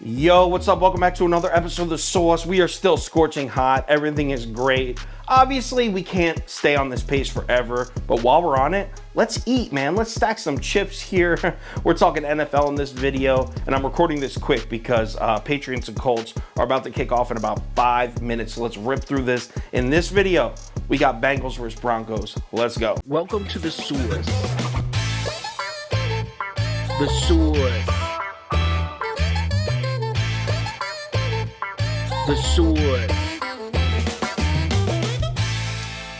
Yo, what's up? Welcome back to another episode of The Sauce. We are still scorching hot. Everything is great. Obviously, we can't stay on this pace forever, but while we're on it, let's eat, man. Let's stack some chips here. We're talking NFL in this video, and I'm recording this quick because Patriots and Colts are about to kick off in about 5 minutes. So let's rip through this. In this video, we got Bengals versus Broncos. Let's go. Welcome to The Sauce. The Sauce. The Sauce.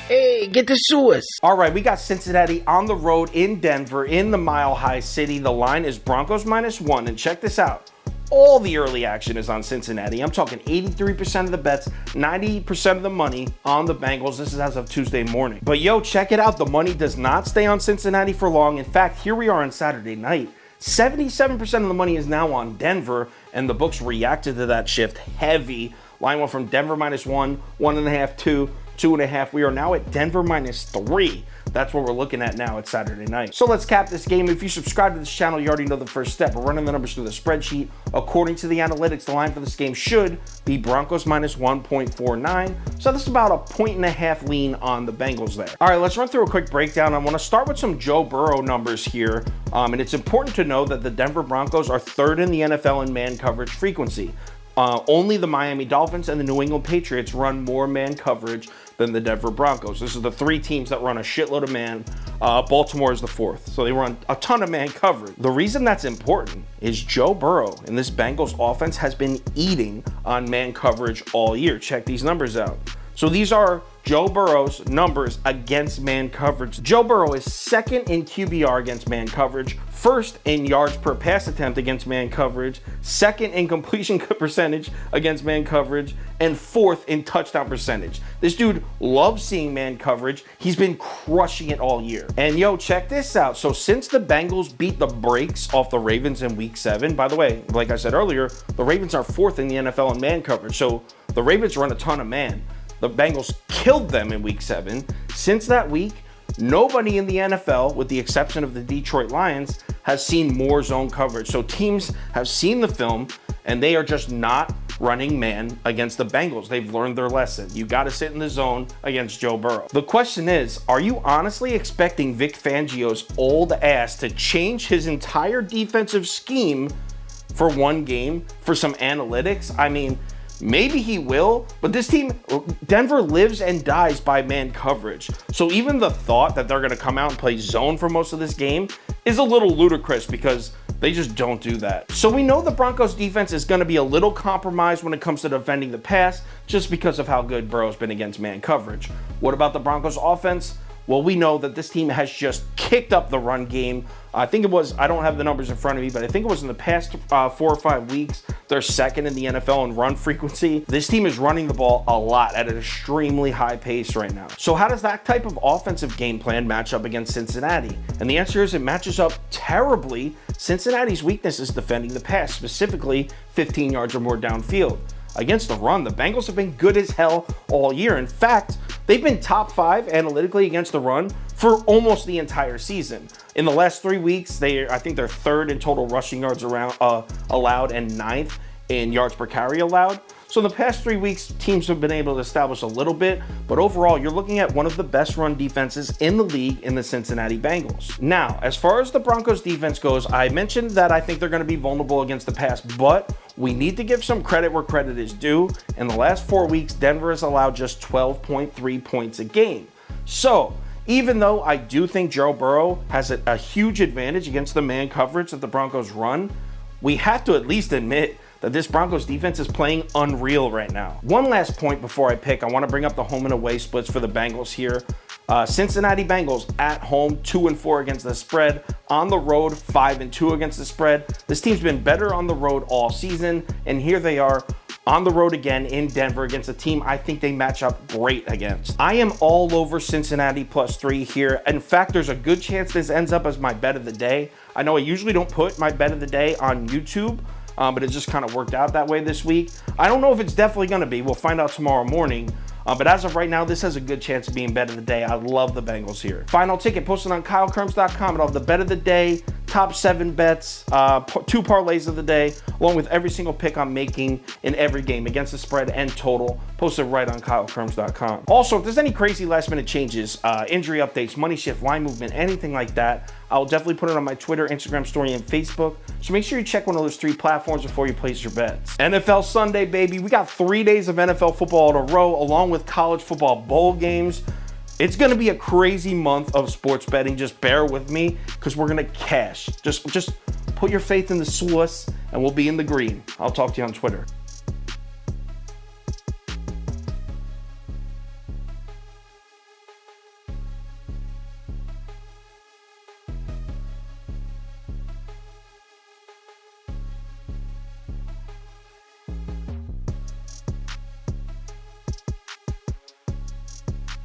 Hey, get the sauce. All right, we got Cincinnati on the road in Denver in the Mile High City. The line is Broncos -1, and check this out. All the early action is on Cincinnati. I'm talking 83% of the bets, 90% of the money on the Bengals. This is as of Tuesday morning. But yo, check it out. The money does not stay on Cincinnati for long. In fact, here we are on Saturday night. 77% of the money is now on Denver, and the books reacted to that shift heavy. Line went from Denver -1, 1.5, 2, 2.5. We are now at Denver -3. That's what we're looking at now at Saturday night. So let's cap this game. If you subscribe to this channel, you already know the first step. We're running the numbers through the spreadsheet. According to the analytics, the line for this game should be Broncos -1.49. So that's about a 1.5 lean on the Bengals there. All right, let's run through a quick breakdown. I want to start with some Joe Burrow numbers here. And it's important to know that the Denver Broncos are third in the NFL in man coverage frequency. Only the Miami Dolphins and the New England Patriots run more man coverage than the Denver Broncos. This is the three teams that run a shitload of man. Baltimore is the fourth. So they run a ton of man coverage. The reason that's important is Joe Burrow and this Bengals offense has been eating on man coverage all year. Check these numbers out. So these are Joe Burrow's numbers against man coverage. Joe Burrow is second in QBR against man coverage, first in yards per pass attempt against man coverage, second in completion percentage against man coverage, and fourth in touchdown percentage. This dude loves seeing man coverage. He's been crushing it all year. And yo, check this out. So since the Bengals beat the brakes off the Ravens in week 7, by the way, like I said earlier, the Ravens are fourth in the NFL in man coverage. So the Ravens run a ton of man. The Bengals killed them in week 7. Since that week, nobody in the NFL, with the exception of the Detroit Lions, has seen more zone coverage. So teams have seen the film, and they are just not running man against the Bengals. They've learned their lesson. You got to sit in the zone against Joe Burrow. The question is, are you honestly expecting Vic Fangio's old ass to change his entire defensive scheme for one game for some analytics? I mean, maybe he will, but this team, Denver, lives and dies by man coverage. So even the thought that they're going to come out and play zone for most of this game is a little ludicrous because they just don't do that. So we know the Broncos defense is going to be a little compromised when it comes to defending the pass just because of how good Burrow's been against man coverage. What about the Broncos offense? Well, we know that this team has just kicked up the run game. I think it was, I don't have the numbers in front of me, but I think it was in the past 4 or 5 weeks, they're second in the NFL in run frequency. This team is running the ball a lot at an extremely high pace right now. So how does that type of offensive game plan match up against Cincinnati? And the answer is it matches up terribly. Cincinnati's weakness is defending the pass, specifically 15 yards or more downfield. Against the run, the Bengals have been good as hell all year. In fact, they've been top 5 analytically against the run for almost the entire season. In the last 3 weeks, I think they're third in total rushing yards allowed and 9th in yards per carry allowed. So in the past 3 weeks, teams have been able to establish a little bit, but overall, you're looking at one of the best run defenses in the league in the Cincinnati Bengals. Now, as far as the Broncos defense goes, I mentioned that I think they're going to be vulnerable against the pass, but we need to give some credit where credit is due. In the last 4 weeks, Denver has allowed just 12.3 points a game. So even though I do think Joe Burrow has a huge advantage against the man coverage that the Broncos run, we have to at least admit that this Broncos defense is playing unreal right now. One last point before I pick, I want to bring up the home and away splits for the Bengals here. Cincinnati Bengals at home 2-4 against the spread, on the road 5-2 against the spread. This team's been better on the road all season, and here they are on the road again in Denver against a team I think they match up great against. I am all over Cincinnati +3 here. In fact, there's a good chance this ends up as my bet of the day. I know I usually don't put my bet of the day on YouTube, but it just kind of worked out that way this week. I don't know if it's definitely going to be. We'll find out tomorrow morning. But as of right now, this has a good chance of being bet of the day. I love the Bengals here. Final ticket posted on KyleKirms.com. I'll have the bet of the day, top 7 bets, 2 parlays of the day, along with every single pick I'm making in every game against the spread and total, posted right on KyleKirms.com. Also, if there's any crazy last minute changes, injury updates, money shift, line movement, anything like that, I'll definitely put it on my Twitter, Instagram story, and Facebook. So make sure you check one of those 3 platforms before you place your bets. NFL Sunday, baby. We got 3 days of NFL football in a row, along with college football bowl games. It's going to be a crazy month of sports betting. Just bear with me because we're going to cash. Just put your faith in the sauce and we'll be in the green. I'll talk to you on Twitter.